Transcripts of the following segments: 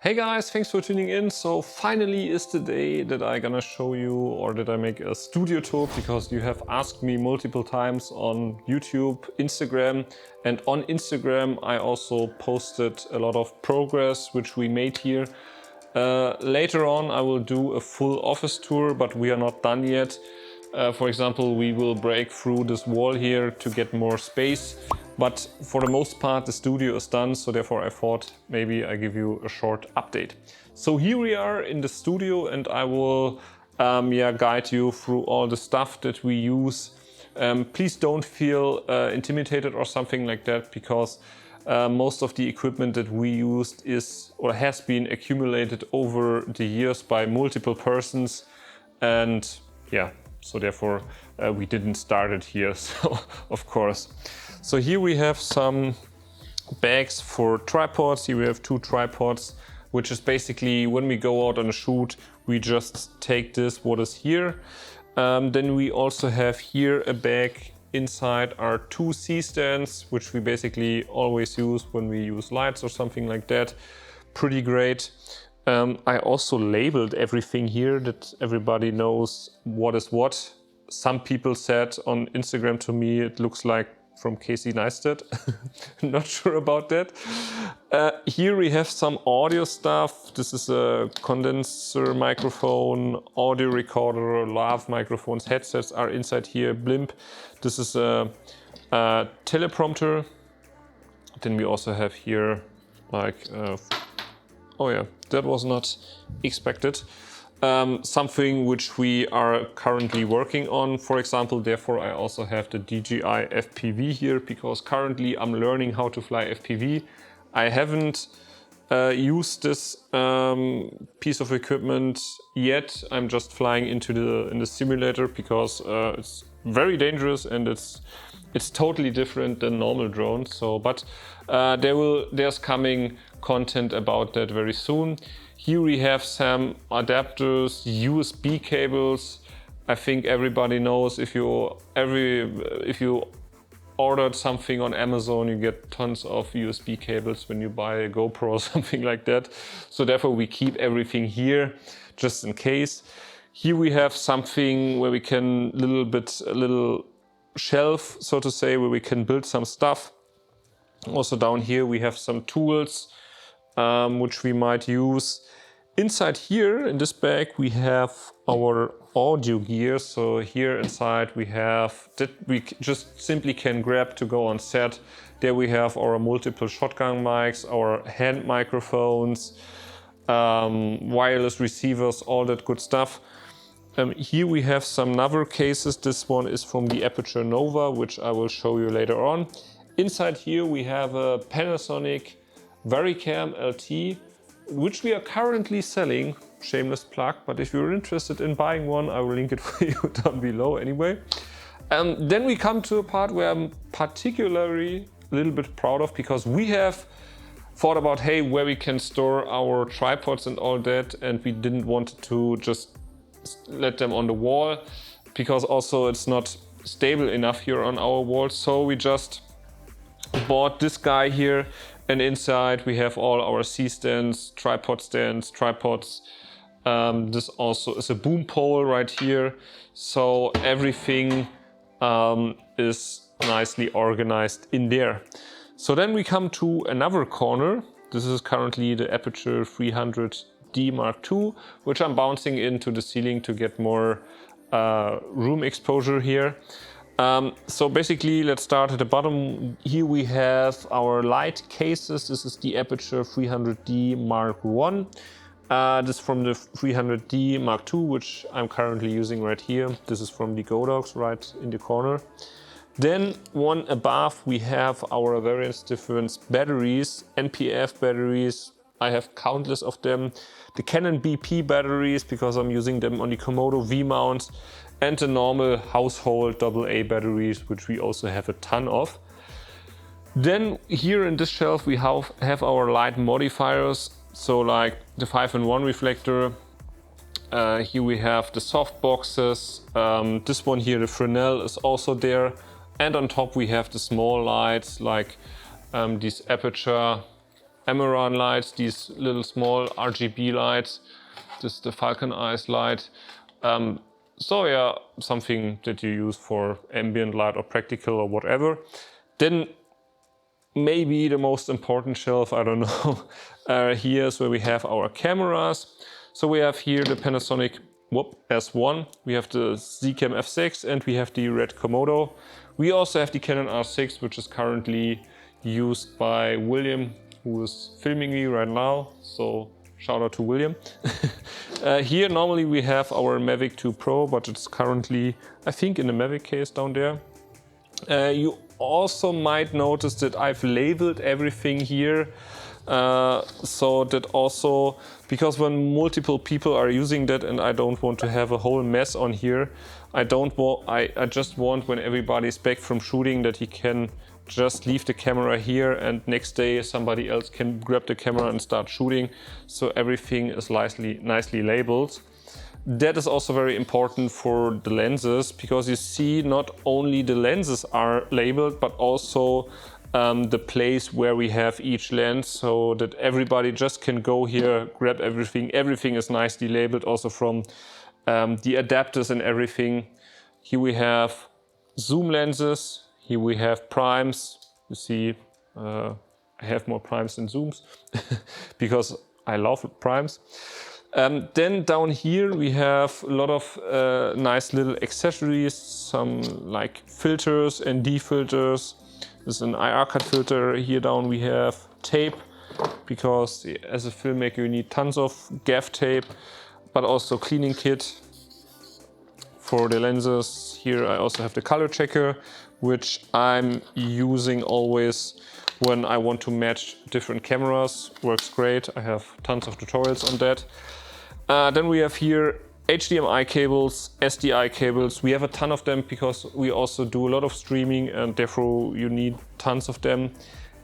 Hey guys, thanks for tuning in. So finally is the day that I'm gonna show you, or that I make a studio tour, because you have asked me multiple times on YouTube, Instagram, and on Instagram I also posted a lot of progress which we made here. Later on I will do a full office tour, but we are not done yet. For example, we will break through this wall here to get more space. But for the most part, the studio is done, so therefore I thought maybe I give you a short update. So here we are in the studio, and I will guide you through all the stuff that we use. Please don't feel intimidated or something like that, because most of the equipment that we used is or has been accumulated over the years by multiple persons, and yeah, so therefore we didn't start it here, so of course. So here we have some bags for tripods. Here we have 2 tripods, which is basically when we go out on a shoot, we just take this, what is here. Then we also have here a bag. Inside are 2 C-stands, which we basically always use when we use lights or something like that. Pretty great. I also labeled everything here, that everybody knows what is what. Some people said on Instagram to me it looks like from Casey Neistat. Not sure about that. Here we have some audio stuff. This is a condenser microphone, audio recorder, lav microphones, headsets are inside here, blimp. This is a teleprompter. Then we also have here like, oh yeah, that was not expected. Something which we are currently working on, for example. Therefore I also have the DJI FPV here, because currently I'm learning how to fly FPV. I haven't used this piece of equipment yet. I'm just flying in the simulator, because it's very dangerous and it's totally different than normal drones. So, but there's coming content about that very soon. Here we have some adapters, USB cables. I think everybody knows if you ordered something on Amazon, you get tons of USB cables when you buy a GoPro or something like that. So therefore we keep everything here just in case. Here we have something where we can a little shelf, so to say, where we can build some stuff. Also down here we have some tools which we might use. Inside here in this bag we have our audio gear. So here inside we have that we just simply can grab to go on set. There we have our multiple shotgun mics, our hand microphones, wireless receivers, all that good stuff. Here we have some other cases. This one is from the Aperture Nova, which I will show you later on. Inside here we have a Panasonic Varicam LT, which we are currently selling. Shameless plug, but if you're interested in buying one, I will link it for you down below anyway. Then we come to a part where I'm particularly a little bit proud of, because we have thought about, hey, where we can store our tripods and all that, and we didn't want to just let them on the wall, because also it's not stable enough here on our wall. So we just bought this guy here, and inside we have all our C-stands, stands, tripods. This also is a boom pole right here. So everything is nicely organized in there. So then we come to another corner. This is currently the Aperture 300D Mark II, which I'm bouncing into the ceiling to get more room exposure here. So basically, let's start at the bottom. Here we have our light cases. This is the Aperture 300D Mark I. This is from the 300D Mark II, which I'm currently using right here. This is from the Godox right in the corner. Then one above, we have our various different batteries, NPF batteries. I have countless of them. The Canon BP batteries, because I'm using them on the Komodo V-mount, and the normal household AA batteries, which we also have a ton of. Then here in this shelf we have our light modifiers, so like the 5-in-1 reflector. Here we have the soft boxes. This one here, the Fresnel, is also there. And on top we have the small lights, like these Aperture Amaran lights, these little small RGB lights. This is the Falcon Eyes light. So yeah, something that you use for ambient light or practical or whatever. Then maybe the most important shelf, I don't know, here's where we have our cameras. So we have here the Panasonic S1, we have the Zcam F6, and we have the Red Komodo. We also have the Canon R6, which is currently used by William, who is filming me right now. So shout out to William. Here normally we have our Mavic 2 Pro, but it's currently, I think, in the Mavic case down there. You also might notice that I've labeled everything here. So that also, because when multiple people are using that and I don't want to have a whole mess on here, I just want, when everybody's back from shooting, that he can just leave the camera here and next day somebody else can grab the camera and start shooting. So everything is nicely labeled. That is also very important for the lenses, because you see not only the lenses are labeled, but also the place where we have each lens, so that everybody just can go here, grab everything. Everything is nicely labeled, also from the adapters and everything. Here we have zoom lenses, here we have primes. You see, I have more primes than zooms because I love primes. Then down here we have a lot of nice little accessories, some like filters and defilters. There's an IR cut filter. Here down we have tape, because as a filmmaker you need tons of gaff tape, but also cleaning kit for the lenses. Here I also have the color checker, which I'm using always when I want to match different cameras. Works great. I have tons of tutorials on that. Then we have here HDMI cables, SDI cables. We have a ton of them because we also do a lot of streaming and therefore you need tons of them.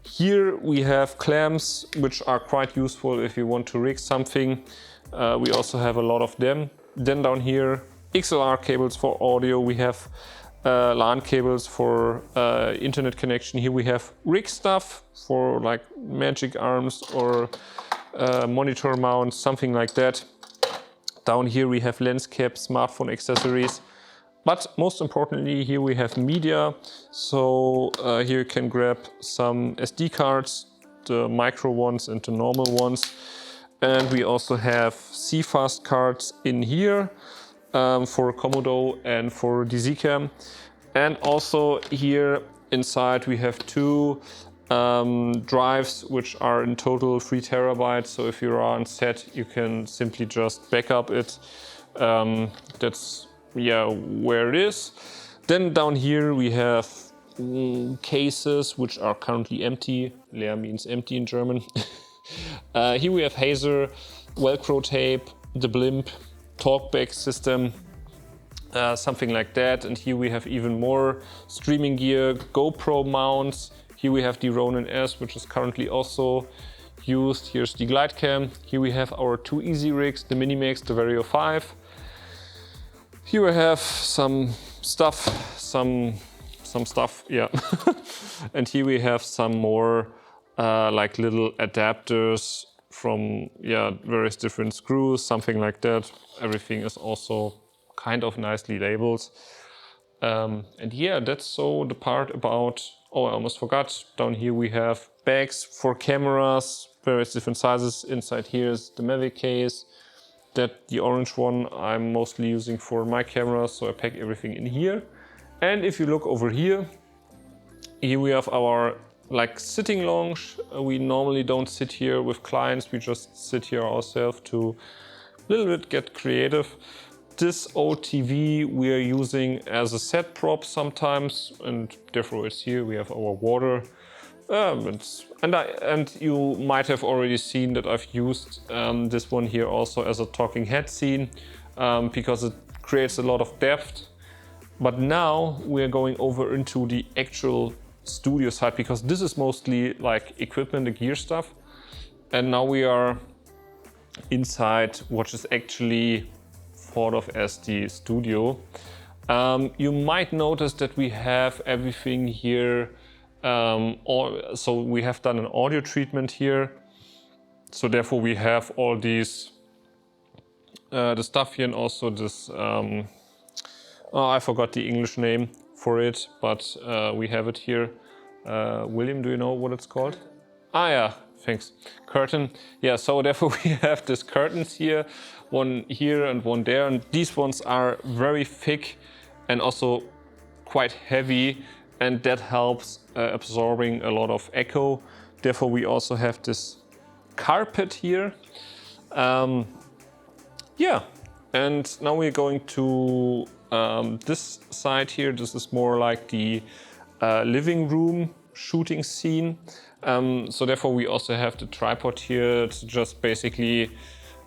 Here we have clamps, which are quite useful if you want to rig something. We also have a lot of them. Then down here, XLR cables for audio. We have LAN cables for internet connection. Here we have rig stuff for like magic arms or monitor mounts, something like that. Down here we have lens caps, smartphone accessories, but most importantly here we have media. So here you can grab some SD cards, the micro ones and the normal ones. And we also have CFast cards in here for Komodo and for the Zcam. And also here inside we have two drives, which are in total 3 terabytes. So if you're on set, you can simply just back up it. That's where it is. Then down here we have cases which are currently empty. Leer means empty in German. Here we have Hazer, Velcro tape, the blimp, talkback system, something like that. And here we have even more streaming gear, GoPro mounts. Here we have the Ronin S, which is currently also used. Here's the glide cam. Here we have our 2 easy rigs, the Minimax, the Vario 5. Here we have some stuff, yeah. And here we have some more like little adapters from various different screws, something like that. Everything is also kind of nicely labeled. And yeah, that's so the part about, oh, I almost forgot. Down here we have bags for cameras, various different sizes. Inside here is the Mavic case. That the orange one I'm mostly using for my camera, so I pack everything in here. And if you look over here, here we have our like sitting lounge. We normally don't sit here with clients, we just sit here ourselves to a little bit get creative. This old TV we are using as a set prop sometimes, and therefore it's here. We have our water. And you might have already seen that I've used this one here also as a talking head scene because it creates a lot of depth. But now we're going over into the actual studio side, because this is mostly like equipment and gear stuff. And now we are inside what is actually thought of as the studio. You might notice that we have everything here. So we have done an audio treatment here. So therefore we have all these, the stuff here, and also this, oh, I forgot the English name for it, but we have it here. William, do you know what it's called? Ah, yeah, thanks. Curtain. Yeah, so therefore we have these curtains here, one here and one there, and these ones are very thick and also quite heavy, and that helps absorbing a lot of echo. Therefore we also have this carpet here. Yeah, and now we're going to this side here. This is more like the living room shooting scene. So therefore we also have the tripod here to just basically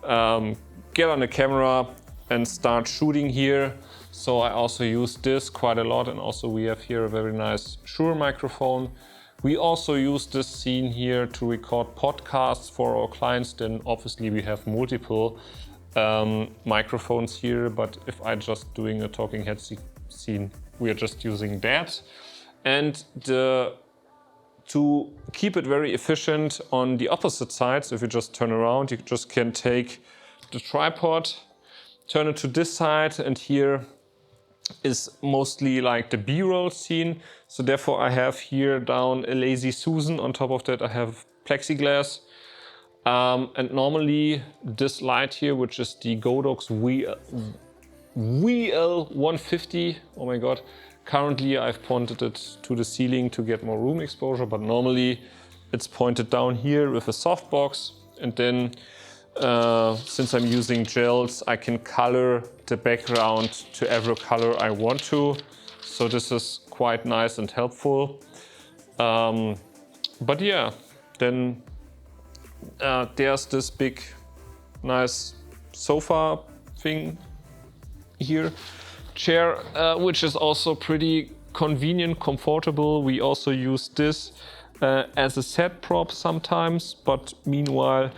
get on the camera and start shooting here. So I also use this quite a lot, and also we have here a very nice Shure microphone. We also use this scene here to record podcasts for our clients. Then obviously we have multiple microphones here, but if I'm just doing a talking head scene, we are just using that. And to keep it very efficient on the opposite side, so if you just turn around, you just can take the tripod, turn it to this side, and here is mostly like the B-roll scene. So therefore I have here down a Lazy Susan. On top of that I have plexiglass. And normally this light here, which is the Godox VL150, oh my god, currently I've pointed it to the ceiling to get more room exposure, but normally it's pointed down here with a softbox. And then since I'm using gels, I can color the background to every color I want to. So this is quite nice and helpful. But yeah, then there's this big, nice sofa thing here, chair, which is also pretty convenient, comfortable. We also use this as a set prop sometimes, but meanwhile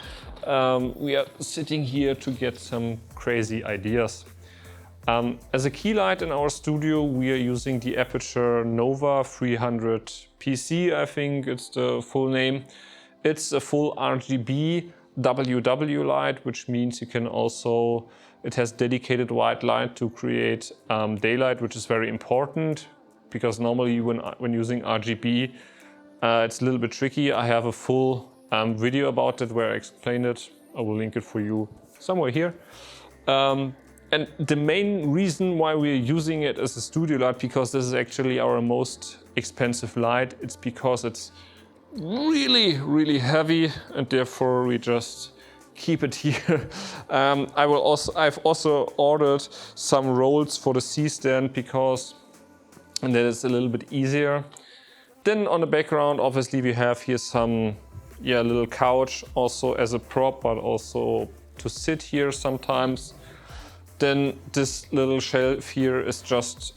we are sitting here to get some crazy ideas. As a key light in our studio, we are using the Aperture Nova 300 PC, I think it's the full name. It's a full RGB WW light, which means you can also, it has dedicated white light to create daylight, which is very important, because normally when using RGB, it's a little bit tricky. I have a full video about it where I explain it. I will link it for you somewhere here. And the main reason why we're using it as a studio light, because this is actually our most expensive light, it's because it's really, really heavy, and therefore we just keep it here. I've also ordered some rolls for the C-stand, because and that is a little bit easier. Then on the background, obviously we have here some little couch also as a prop, but also to sit here sometimes. Then this little shelf here is just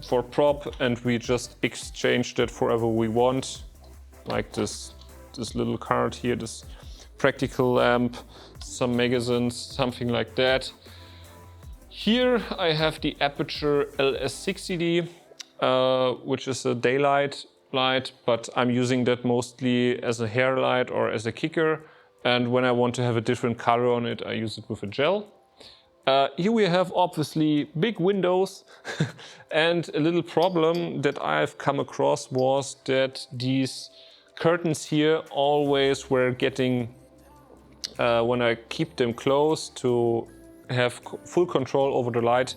for prop, and we just exchange that for whatever we want. Like this little card here, this practical lamp, some magazines, something like that. Here I have the Aperture Ls60d, which is a daylight light, but I'm using that mostly as a hair light or as a kicker. And when I want to have a different color on it, I use it with a gel. Here we have obviously big windows and a little problem that I've come across was that these curtains here always were getting, when I keep them closed to have full control over the light,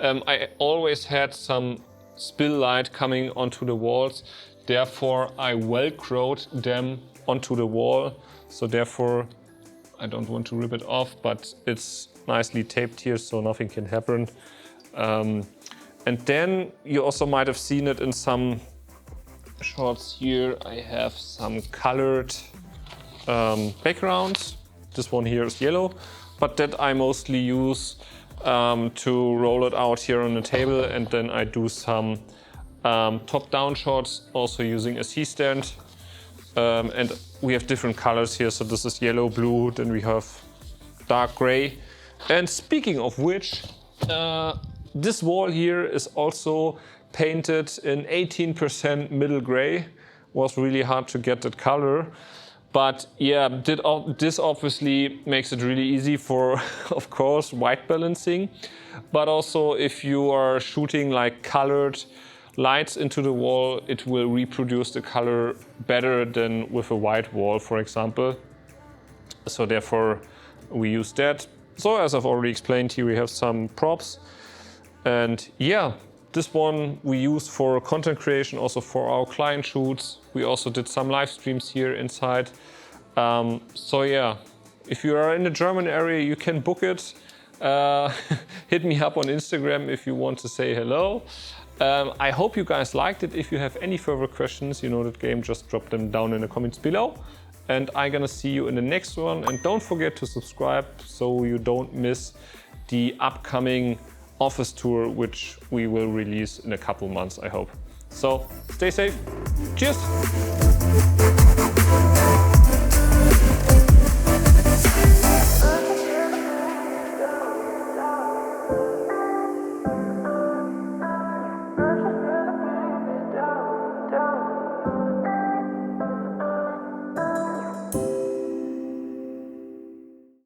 I always had some spill light coming onto the walls. Therefore I velcroed them onto the wall. So therefore I don't want to rip it off, but it's nicely taped here so nothing can happen. And then you also might have seen it in some shots here. I have some colored backgrounds. This one here is yellow, but that I mostly use to roll it out here on the table, and then I do some top-down shots also using a C-stand. And we have different colors here, so this is yellow, blue, then we have dark gray. And speaking of which, this wall here is also painted in 18% middle gray. Was really hard to get that color. But yeah, this obviously makes it really easy for, of course, white balancing. But also if you are shooting like colored lights into the wall, it will reproduce the color better than with a white wall, for example. So therefore we use that. So as I've already explained, here we have some props. And yeah, this one we use for content creation, also for our client shoots. We also did some live streams here inside. So yeah, if you are in the German area, you can book it. Hit me up on Instagram if you want to say hello. I hope you guys liked it. If you have any further questions, you know that game, just drop them down in the comments below. And I'm gonna see you in the next one. And don't forget to subscribe so you don't miss the upcoming office tour, which we will release in a couple months, I hope. So stay safe. Cheers.